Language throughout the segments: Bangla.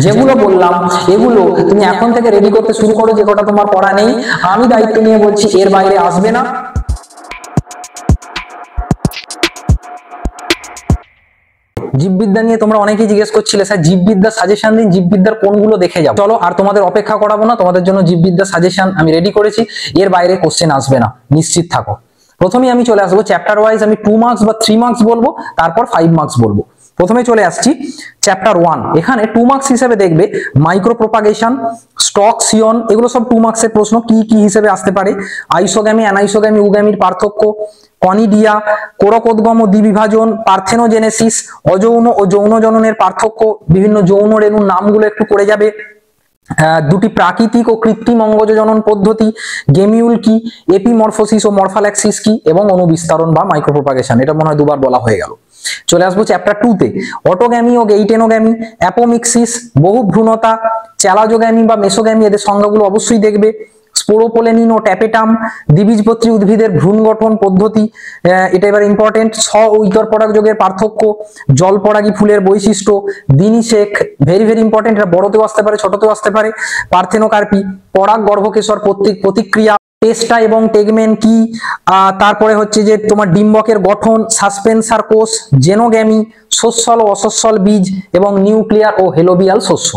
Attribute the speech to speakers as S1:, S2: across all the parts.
S1: যেগুলো বললাম এগুলো তুমি এখন থেকে রেডি করতে শুরু করো, যে কটা তোমার পড়া নেই আমি দায়িত্ব নিয়ে বলছি এর বাইরে আসবে না। জীববিদ্যা নিয়ে তোমরা অনেকেই জিজ্ঞেস করছিলে স্যার জীববিদ্যার সাজেশন দিন, জীববিদ্যার কোনগুলো দেখে যাও। চলো আর তোমাদের অপেক্ষা করাবো না, তোমাদের জন্য জীববিদ্যার সাজেশন আমি রেডি করেছি, এর বাইরে কোশ্চেন আসবে না, নিশ্চিত থাকো। প্রথমেই আমি চলে আসবো চ্যাপ্টার ওয়াইজ, আমি 2 মার্কস বা 3 মার্কস বলবো, তারপর 5 মার্কস বলবো। প্রথমে চলে আসছি চ্যাপ্টার 1, এখানে 2 মার্কস হিসেবে দেখবে মাইক্রো প্রপাগেশন, স্টক সিয়ন, এগুলো সব 2 মার্কসের প্রশ্ন। কি কি হিসেবে আসতে পারে, আইসোগ্যামি, অ্যানাইসোগ্যামি, উগ্যামির পার্থক্য, কনিডিয়া, কোরকোদ্গম ও দ্বিবিভাজন, পার্থেনোজেনেসিস, অযৌন ও যৌন জননের পার্থক্য, বিভিন্ন যৌন রেণুর নামগুলো একটু করে যাবে, দুটি প্রাকৃতিক ও কৃত্রিম অঙ্গজ জনন পদ্ধতি, গেমিউল কি, এপিমরফোসিস ও মরফাল্যাক্সিস কি, এবং অনুবিস্তারণ বা মাইক্রোপ্রোপাগেশন, এটা মনে হয় দুবার বলা হয়ে গেল। চলে আসবো চ্যাপ্টার 2 তে, অটোগ্যামি ও গেইটেনোগ্যামি, অ্যাপোমিক্সিস, বহুভ্রূণতা, চ্যালাজোগ্যামি বা মেসোগ্যামি, এদের সংজ্ঞাগুলো অবশ্যই দেখবে, স্পোরোপোলেনিন ও ট্যাপেটাম, দ্বিবীজপত্রী উদ্ভিদের ভ্রূণ গঠন পদ্ধতি, এটা এবার ইম্পর্টেন্ট, স্ব ও ইতর পরাগযোগের পার্থক্য, জলপরাগী ফুলের বৈশিষ্ট্য, দিনিশেখ, ভেরি ভেরি ইম্পর্টেন্ট, এটা বড়তেও আসতে পারে ছোটতেও আসতে পারে, পার্থেনোকার্পি, পরাগ গর্ভকেশর প্রতিক্রিয়া, টেস্টা এবং টেগমেন কি, তারপরে হচ্ছে যে তোমার ডিম্বকের গঠন, সাসপেন্সার কোষ, জেনোগ্যামি, সস্যল ও অসস্যল বীজ, এবং নিউক্লিয়ার ও হেলোবিয়াল শস্য।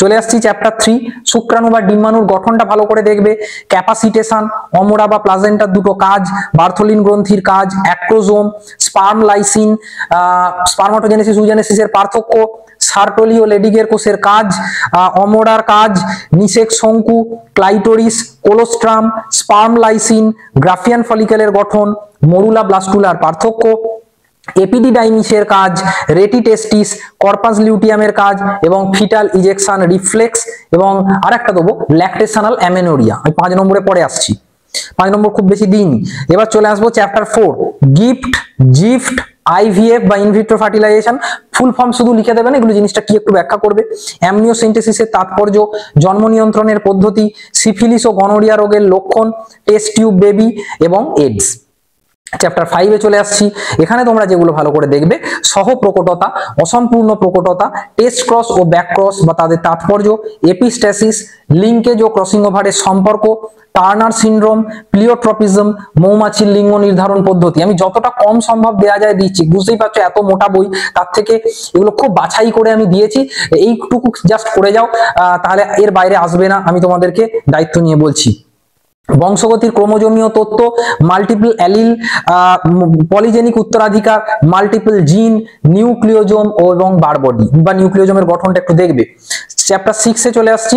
S1: চলে আসছি চ্যাপ্টার 3, শুক্রাণু বা ডিম্বাণুর গঠনটা ভালো করে দেখবে, ক্যাপাসিটেশন, অমোরা বা প্লাজেন্টার দুটো কাজ, বার্থোলিন গ্রন্থির কাজ, অ্যাক্রোজোম, স্পার্ম লাইসিন, স্পার্মাটোজেনেসিস ওজেনেসিসের পার্থক্য, সার্টোলি ও লেডিগের কোষের কাজ, অমোরার কাজ, নিষেক শঙ্কু, clitoris, colostrum, sperm lysin, Graafian ফলিকেলের গঠন, মরুলা ব্লাস্টুলার পার্থক্য, এপিডিডাইমিসের কাজ, রেটিটেস্টিস, কর্পাস লিউটিয়ামের কাজ, এবং ফিটাল ইজেকশন রিফ্লেক্স, এবং আরেকটা দেবো ল্যাকটেশনাল অ্যামেনোরিয়া, আমি 5 নম্বরে পরে আসছি, 5 নম্বর খুব বেশি দিইনি। এবার চলে আসবো চ্যাপ্টার 4, জিফট, আইভিএফ বা ইনভিট্রো ফার্টিলাইজেশন, ফুল ফর্ম শুধু লিখে দেবেন, এগুলো জিনিসটা কি একটু ব্যাখ্যা করবে, অ্যামনিওসিন্থেসিসের তাৎপর্য, জন্ম নিয়ন্ত্রণের পদ্ধতি, সিফিলিস ও গনোরিয়া রোগের লক্ষণ, টেস্ট টিউব বেবি, এবং এইডস। চ্যাপ্টার 5 এ চলে আসছি, এখানে তোমরা যেগুলো ভালো করে দেখবে, সহ প্রকটতা, অসম্পূর্ণ প্রকটতা, টেস্ট ক্রস ও ব্যাক ক্রস বা তাদের তাৎপর্য, এপিস্ট্যাসিস, লিঙ্কেজ ও ক্রসিং ওভারের সম্পর্ক, টার্নার সিনড্রোম, প্লিওট্রপিজম, মৌমাছির লিঙ্গ নির্ধারণ পদ্ধতি। আমি যতটা কম সম্ভব দেয়া যায় দিচ্ছি, বুঝতেই পারছো এত মোটা বই, তার থেকে এগুলো খুব বাছাই করে আমি দিয়েছি, এইটুকু জাস্ট করে যাও, তাহলে এর বাইরে আসবে না, আমি তোমাদেরকে দায়িত্ব নিয়ে বলছি। বংশগতির ক্রোমোজোমীয় তত্ত্ব, মাল্টিপল অ্যালিল, পলিজেনিক উত্তরাধিকার, মাল্টিপল জিন, নিউক্লিওজোম এবং বারবডি বা নিউক্লিওজোমের গঠনটা একটু দেখবে। চ্যাপ্টার 6 এ চলে আসছি,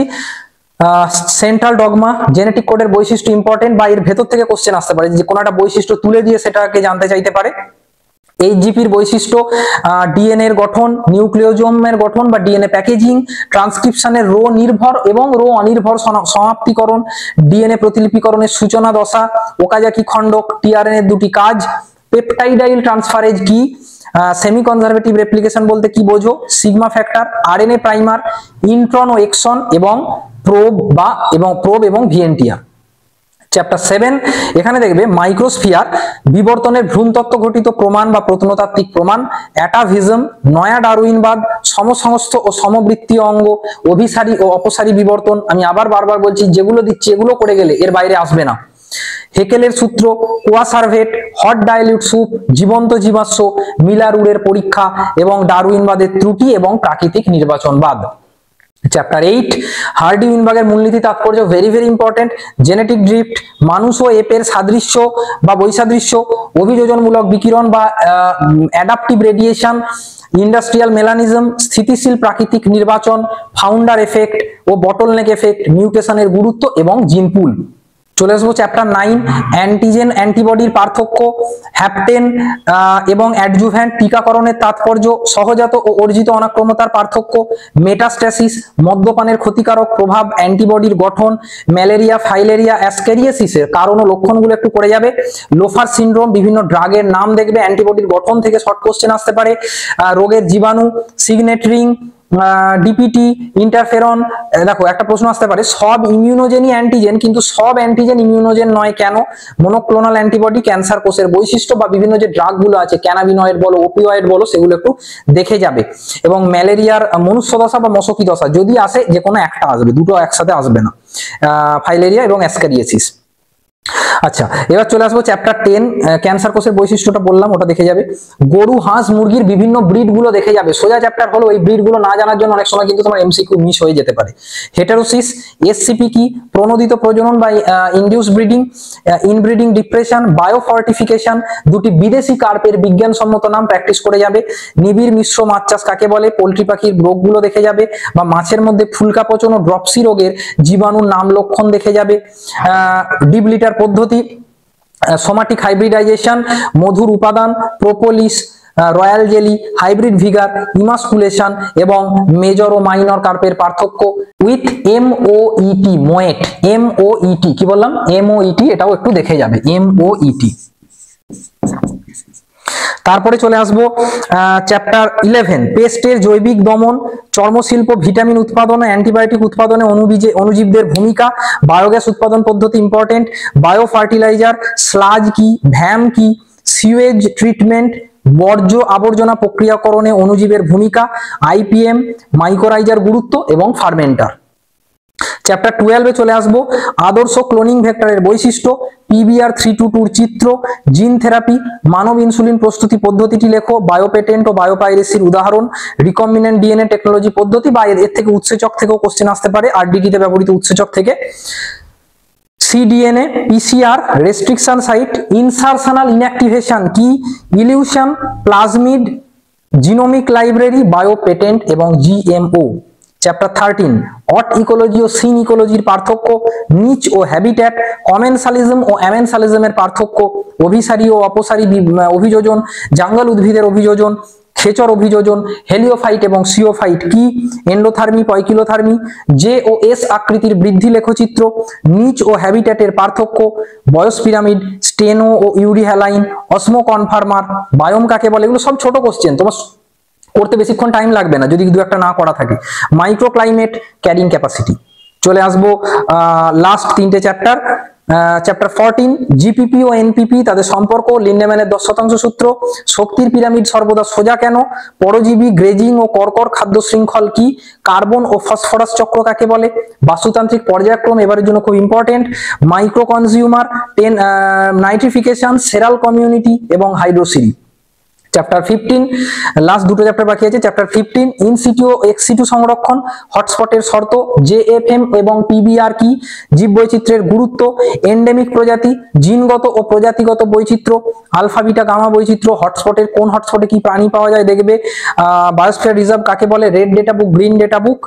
S1: সেন্ট্রাল ডগমা, জেনেটিক কোডের বৈশিষ্ট্য ইম্পর্টেন্ট, বা এর ভেতর থেকে কোশ্চেন আসতে পারে, যে কোনো একটা বৈশিষ্ট্য তুলে দিয়ে সেটাকে জানতে চাইতে পারে। এইচজিপির বৈশিষ্ট্য, ডিএনএ এর গঠন, নিউক্লিওজোমের গঠন বা ডিএনএ প্যাকেজিং, ট্রান্সক্রিপশনের রো নির্ভর এবং রো অনির্ভর সমাপ্তিকরণ, ডিএনএ প্রতিলিপিকরণের সূচনা দশা, ওকাজাকি খণ্ডক, টিআরএনএ এর দুটি কাজ, পেপটাইডাইল ট্রান্সফারেজ কি, সেমি কনজারভেটিভ রেপ্লিকেশন বলতে কি বোঝো, sigma factor, RNA primer, intron ও এক্সন, এবং প্রোব এবং ভিএনটিআর। চ্যাপ্টার 7, এখানে দেখবে মাইক্রোস্ফিয়ার, বিবর্তনের ভ্রূণতত্ত্ব ঘটিত প্রমাণ বা প্রত্নতাত্ত্বিক প্রমাণ, অ্যাটাভিজম, নয়া ডারউইনবাদ, সমসংস্থ ও সমবৃত্তীয় অঙ্গ, অভিসারী ও অপসারী বিবর্তন। আমি আবার বারবার বলছি, যেগুলো দিচ্ছি এগুলো করে গেলে এর বাইরে আসবে না। হেকেলের সূত্র, কোয়াসার্ভেট, হট ডাইলিউট স্যুপ, জীবন্ত জীবাশ্ম, মিলার-উডের পরীক্ষা, এবং ডারউইনবাদের ত্রুটি এবং প্রাকৃতিক নির্বাচনবাদ। চ্যাপ্টার 8, হার্ডি উইনবার্গের মূলনীতি তাৎপর্য, very very important, genetic drift, মানুষ ও এপের সাদৃশ্য বা বৈসাদৃশ্য, অভিযোজনমূলক বিকিরণ বা অ্যাডাপটিভ রেডিয়েশন, ইন্ডাস্ট্রিয়াল মেলানিজম, স্থিতিশীল প্রাকৃতিক নির্বাচন, ফাউন্ডার এফেক্ট ও বটলনেক এফেক্ট, মিউটেশনের গুরুত্ব এবং জিন পুল। চলে আসবো চ্যাপ্টার 9, অ্যান্টিজেন অ্যান্টিবডির পার্থক্য, হ্যাপটেন এবং অ্যাডজুভ্যান্ট টিকাকরণের তাৎপর্য, সহজাত ও অর্জিত অনাক্রমতার পার্থক্য, মেটাস্ট্যাসিস, মদ্যপানের ক্ষতিকারক প্রভাব, অ্যান্টিবডির গঠন, ম্যালেরিয়া, ফাইলেরিয়া, অ্যাসকেরিয়াসিসের কারণ ও লক্ষণগুলো একটু পড়ে যাবে, লোফার সিনড্রোম, বিভিন্ন ড্রাগের নাম দেখবে, অ্যান্টিবডির গঠন থেকে শর্ট কোশ্চেন আসতে পারে, রোগের জীবাণু, সিগনেট রিং, ডিপিটি, ইন্টারফেরন। দেখো একটা প্রশ্ন আসতে পারে, সব ইমিউনোজেনই অ্যান্টিজেন, কিন্তু সব অ্যান্টিজেন ইমিউনোজেন নয় কেন? মনোক্লোনাল অ্যান্টিবডি ক্যান্সার কোষের বৈশিষ্ট্য বা বিভিন্ন যে ড্রাগ গুলো আছে, ক্যানাবিনয়েড বলো, ওপিওয়েড বলো, সেগুলো একটু দেখে যাবে। এবং ম্যালেরিয়ার মনুষ্য দশা বা মশকি দশা যদি আসে, যে কোনো একটা আসবে, দুটো একসাথে আসবে না। ফাইলেরিয়া এবং অ্যাসকারিয়েসিস। আচ্ছা, এবার চলে আসবো চ্যাপ্টার 10, ক্যান্সার কোষের বৈশিষ্ট্যটা বললাম, ওটা দেখে যাবে। গরু, হাঁস, মুরগির বিভিন্ন ব্রিড গুলো দেখে যাবে। সোজা চ্যাপ্টার হলো, এই ব্রিড গুলো না জানার জন্য অনেক সময় কিন্তু তোমার এমসিকিউ মিস হয়ে যেতে পারে। হেটারোসিস, এসসিপি কি, প্রণোদিত প্রজনন বা induce breeding, inbreeding depression, biofortification, দুটি বিদেশি কার্পের বিজ্ঞানসম্মত নাম প্র্যাকটিস করে যাবে। নিবিড় মিশ্র মাছ চাষ কাকে বলে, পোল্ট্রি পাখির রোগগুলো দেখে যাবে, বা মাছের মধ্যে ফুলকা পচন ও ড্রপসি রোগের জীবাণুর নাম লক্ষণ দেখে যাবে। ডিপ লিটার পদ্ধতি, সোমাটিক হাইব্রিডাইজেশন, মধুর উপাদান, propolis, royal jelly, hybrid ভিগার, emasculation এবং মেজর ও মাইনর কার্পের পার্থক্য উইথ MOET, মোয়েট, MOET কি বললাম, MOET, এটাও একটু দেখে যাবে, MOET। তারপরে চলে আসবো চ্যাপ্টার 11, পেস্টের জৈবিক দমন, চর্মশিল্প, ভিটামিন উৎপাদন, অ্যান্টিবায়োটিক উৎপাদনে অণুজীবদের ভূমিকা, বায়োগ্যাস উৎপাদন পদ্ধতি ইম্পর্টেন্ট, বায়ো ফার্টিলাইজার, স্লাজ কি, ভ্যাম কি, সিওয়েজ ট্রিটমেন্ট, বর্জ্য আবর্জনা প্রক্রিয়াকরণে অণুজীবের ভূমিকা, IPM, মাইক্রোরাইজার গুরুত্ব এবং ফার্মেন্টার। চ্যাপ্টার 12 চলে আসবো, আদর্শ ক্লোনিং ভেক্টরের বৈশিষ্ট্য, PBR322 চিত্র, জিন থেরাপি, মানব ইনসুলিন প্রস্তুতি পদ্ধতিটি লেখো, বায়োপেটেন্ট ও বায়োপাইরেসির উদাহরণ, রিকম্বিনেন্ট ডিএনএ টেকনোলজি পদ্ধতি বা এর থেকে উৎসেচক থেকেও কোশ্চেন আসতে পারে, RDT তে ব্যবহৃত উৎসেচক থেকে। cDNA, PCR, restriction site, insertional inactivation কি, elution, plasmid, genomic library, biopatent এবং GMO। চ্যাপ্টার 13, অট ইকোলজি ও সিন ইকোলজির পার্থক্য, নিচ ও হ্যাবিট্যাট, কমেনসালিজম ও অ্যামেনসালিজমের পার্থক্য, অভিসারী ও অপসারী অভিযোজন, জাঙ্গল উদ্ভিদের অভিযোজন, খেচর অভিযোজন, হেলিওফাইট এবং সিওফাইট কি, এন্ডোথার্মি, পয়কিলোথার্মি, জে ও এস আকৃতির বৃদ্ধি লেখচিত্র, নিচ ও হ্যাবিট্যাটের পার্থক্য, বয়স পিরামিড, স্টেনো ও ইউরিহ্যালাইন, অসমো কনফার্মার, বায়োম কাকে বলে, এগুলো সব ছোট কোশ্চেন, তোমার করতে বেশিক্ষণ টাইম লাগবে না যদি দু একটা না করা থাকে। Microclimate, carrying capacity. চলে আসবো লাস্ট তিনটে চ্যাপ্টার, চ্যাপ্টার 14, জিপিপি ও এনপিপি তাদের সম্পর্ক, লিন্ডেম্যানের 10% সূত্র, শক্তির পিরামিড সর্বদা সোজা কেন, পরজীবী, গ্রেজিং ও কর্কর খাদ্য শৃঙ্খল কি, কার্বন ও ফসফরাস চক্র কাকে বলে, বাস্তুতান্ত্রিক পর্যায়ক্রম এবারের জন্য খুব important, micro consumer, nitrification, cereal community এবং হাইড্রোসিরি। চ্যাপ্টার 15, লাস্ট দুটো চ্যাপ্টার বাকি আছে। চ্যাপ্টার 15, ইনসিটু ও এক্সিটু সংরক্ষণ, হটস্পটের শর্ত, জেএফএম এবং পিবিআর কি, জীববৈচিত্র্যের গুরুত্ব, এন্ডেমিক প্রজাতি, জিনগত ও প্রজাতিগত বৈচিত্র্য, আলফা বিটা গামা বৈচিত্র্য, হটস্পটের কোন হটস্পটে কি প্রাণী পাওয়া যায় দেখবে, বায়োস্ফিয়ার রিজার্ভ কাকে বলে, red data book, green data book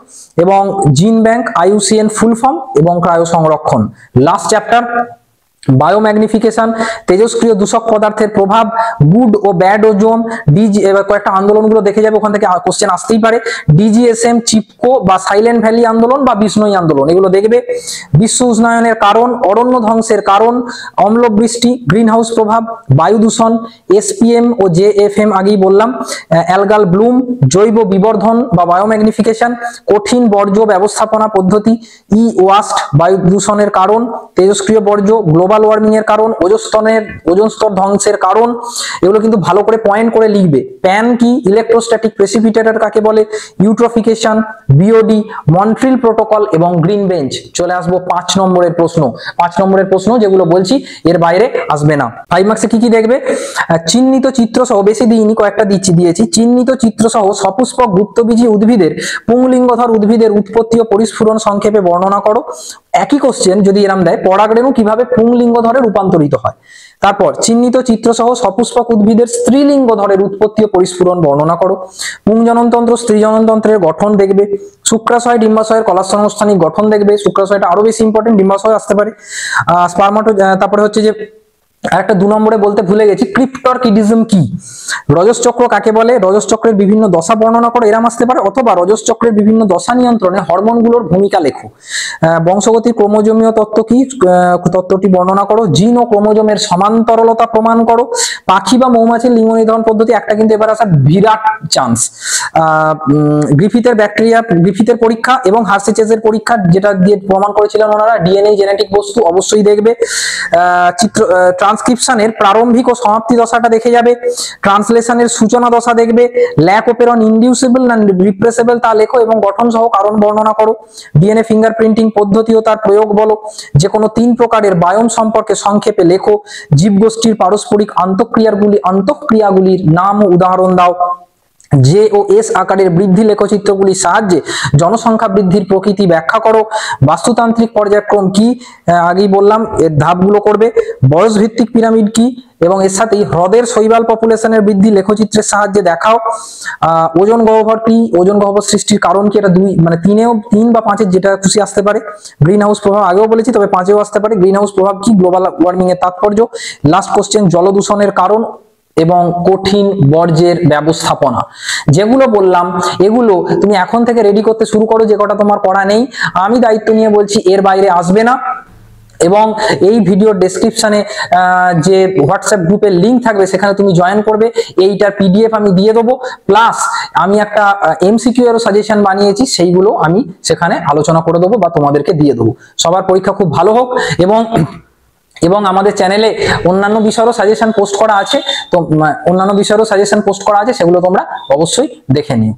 S1: এবং জিন ব্যাংক, IUCN ফুল ফর্ম এবং ক্রায়ো সংরক্ষণ। লাস্ট চ্যাপ্টার, বায়োম্যাগনিফিকেশন, তেজস্ক্রিয় দূষক পদার্থের প্রভাব, গুড ও ব্যাড ওজোন, এবার কয়েকটা আন্দোলনগুলো দেখে যাবে, ওখান থেকে কোশ্চেন আসতেই পারে, DGSM, চিপকো বা সাইলেন্ট ভ্যালি আন্দোলন বা বিষ্ণুই আন্দোলন, এগুলো দেখবে। বিশ্ব উষ্ণায়নের কারণ, অরণ্য ধ্বংসের কারণ, অম্লবৃষ্টি, গ্রিন হাউস প্রভাব, বায়ু দূষণ, SPM ও JFM আগেই বললাম, অ্যালগাল ব্লুম, জৈব বিবর্ধন বা বায়োম্যাগনিফিকেশন, কঠিন বর্জ্য ব্যবস্থাপনা পদ্ধতি, ওয়াস্ট, বায়ু দূষণের কারণ, তেজস্ক্রিয় বর্জ্য, গ্লোবাল ওয়ার্মিং এর কারণ, ওজোন স্তর ধ্বংসের কারণ, এগুলো কিন্তু ভালো করে পয়েন্ট করে লিখবে। প্যান কি, ইলেকট্রোস্ট্যাটিক প্রেসিপিটেটর কাকে বলে, ইউট্রোফিকেশন, BOD, মন্ট্রিল প্রোটোকল এবং গ্রিন বেঞ্চ। চলে আসবো 5 নম্বরের প্রশ্ন। 5 নম্বরের প্রশ্ন যেগুলো বলছি এর বাইরে আসবে না। 5 মার্কসে কি কি দেখবে, চিহ্নিত চিত্র সহ, বেশি দিইনি, কয়েকটা দিয়েছি, চিহ্নিত চিত্র সহ সপুষ্পক গুপ্তবীজী উদ্ভিদের, পুংলিঙ্গধর উদ্ভিদের উৎপত্তি ও পরিস্ফুরণ সংক্ষেপে বর্ণনা করো। একই কোশ্চেন যদি এরম দেয়, পরাগরেণু কিভাবে পুংলিঙ্গধরে রূপান্তরিত হয়। তারপর চিহ্নিত চিত্র সহ সপুষ্পক উদ্ভিদের স্ত্রীলিঙ্গধরের উৎপত্তি ও পরিস্ফুরণ বর্ণনা করো। পুংজননতন্ত্র, স্ত্রীজননতন্ত্রের গঠন দেখবে। শুক্রাশয়, ডিম্বাশয়ের কলাস্তনানুষ্ঠানিক গঠন দেখবে। শুক্রাশয়টা আরো বেশি ইম্পর্টেন্ট, ডিম্বাশয় আসতে পারে। তারপরে হচ্ছে যে আর একটা 2 নম্বরে বলতে ভুলে গেছি, ক্রিপ্টরকিডিজম কি, রজস চক্র কাকে বলে, রজস চক্রের বিভিন্ন দশা বর্ণনা করো, এরাম আসতে পারে, অথবা রজস চক্রের বিভিন্ন দশা নিয়ন্ত্রণে হরমোনগুলোর ভূমিকা লেখো। বংশগতির ক্রোমোজোমীয় তত্ত্ব কি, তত্ত্বটি বর্ণনা করো। জিন ও ক্রোমোজোমের সমান্তরালতা প্রমাণ করো। পাখি বা মৌমাছির লিঙ্গ নির্ধারণ পদ্ধতি, একটা কিন্তু এবার আসার বিরাট চান্স। গ্রিফিথের পরীক্ষা এবং হার্সিচেজের পরীক্ষা, যেটা দিয়ে প্রমাণ করেছিলেন ওনারা ডিএনএ জেনেটিক বস্তু, অবশ্যই দেখবে। ট্রান্সক্রিপশনের প্রারম্ভিক ও সমাপ্তি দশাটা দেখে যাবে। ট্রান্সলেশনের সূচনা দশা দেখবে। ল্যাক ওপেরন ইনডিউসিবল না রিপ্রেসেবল তা লেখো এবং গঠন সহ কারণ বর্ণনা করো। ডিএনএ ফিঙ্গারপ্রিন্টিং পদ্ধতি ও তার প্রয়োগ বলো। যে কোনো 3 প্রকারের বায়োম সম্পর্কে সংক্ষেপে লেখো। জীবগোষ্ঠীর পারস্পরিক আন্তঃক্রিয়াগুলির নাম ও উদাহরণ দাও। জে ও এস আকারের বৃদ্ধি লেখচিত্রগুলির সাহায্যে জনসংখ্যা বৃদ্ধির প্রকৃতি ব্যাখ্যা করো। বাস্তুতান্ত্রিক পর্যায়ক্রম কি, আগেই বললাম, এর ধাপগুলো করবে। বয়স ভিত্তিক পিরামিড কি, এবং এর সাথেই হ্রদের শৈবাল পপুলেশনের বৃদ্ধি লেখচিত্রের সাহায্যে দেখাও। ওজন গহ্বর কি, ওজন গহ্বর সৃষ্টির কারণ কি, এটা 3 বা 5 যেটা খুশি আসতে পারে। গ্রিন হাউস প্রভাব আগেও বলেছি, তবে 5এও আসতে পারে। গ্রিন হাউস প্রভাব কি, গ্লোবাল ওয়ার্মিং এর তাৎপর্য। লাস্ট কোশ্চেন, জলদূষণের কারণ এবং কঠিন বর্জ্যের ব্যবস্থাপনা। যেগুলো বললাম এগুলো তুমি এখন থেকে রেডি করতে শুরু করো, যে কটা তোমার করা নেই। আমি দায়িত্ব নিয়ে বলছি এর বাইরে আসবে না। এবং এই ভিডিওর ডেসক্রিপশনে যে হোয়াটসঅ্যাপ গ্রুপের লিংক থাকবে, সেখানে তুমি জয়েন করবে। এইটার পিডিএফ আমি দিয়ে দেবো, প্লাস আমি একটা এমসিকিউ এরও সাজেশন বানিয়েছি, সেইগুলো আমি সেখানে আলোচনা করে দেবো বা তোমাদেরকে দিয়ে দেবো। সবার পরীক্ষা খুব ভালো হোক। এবং আমাদের চ্যানেলে অন্যান্য বিষয়েরও সাজেশন পোস্ট করা আছে, তো সেগুলো তোমরা অবশ্যই দেখে নিও।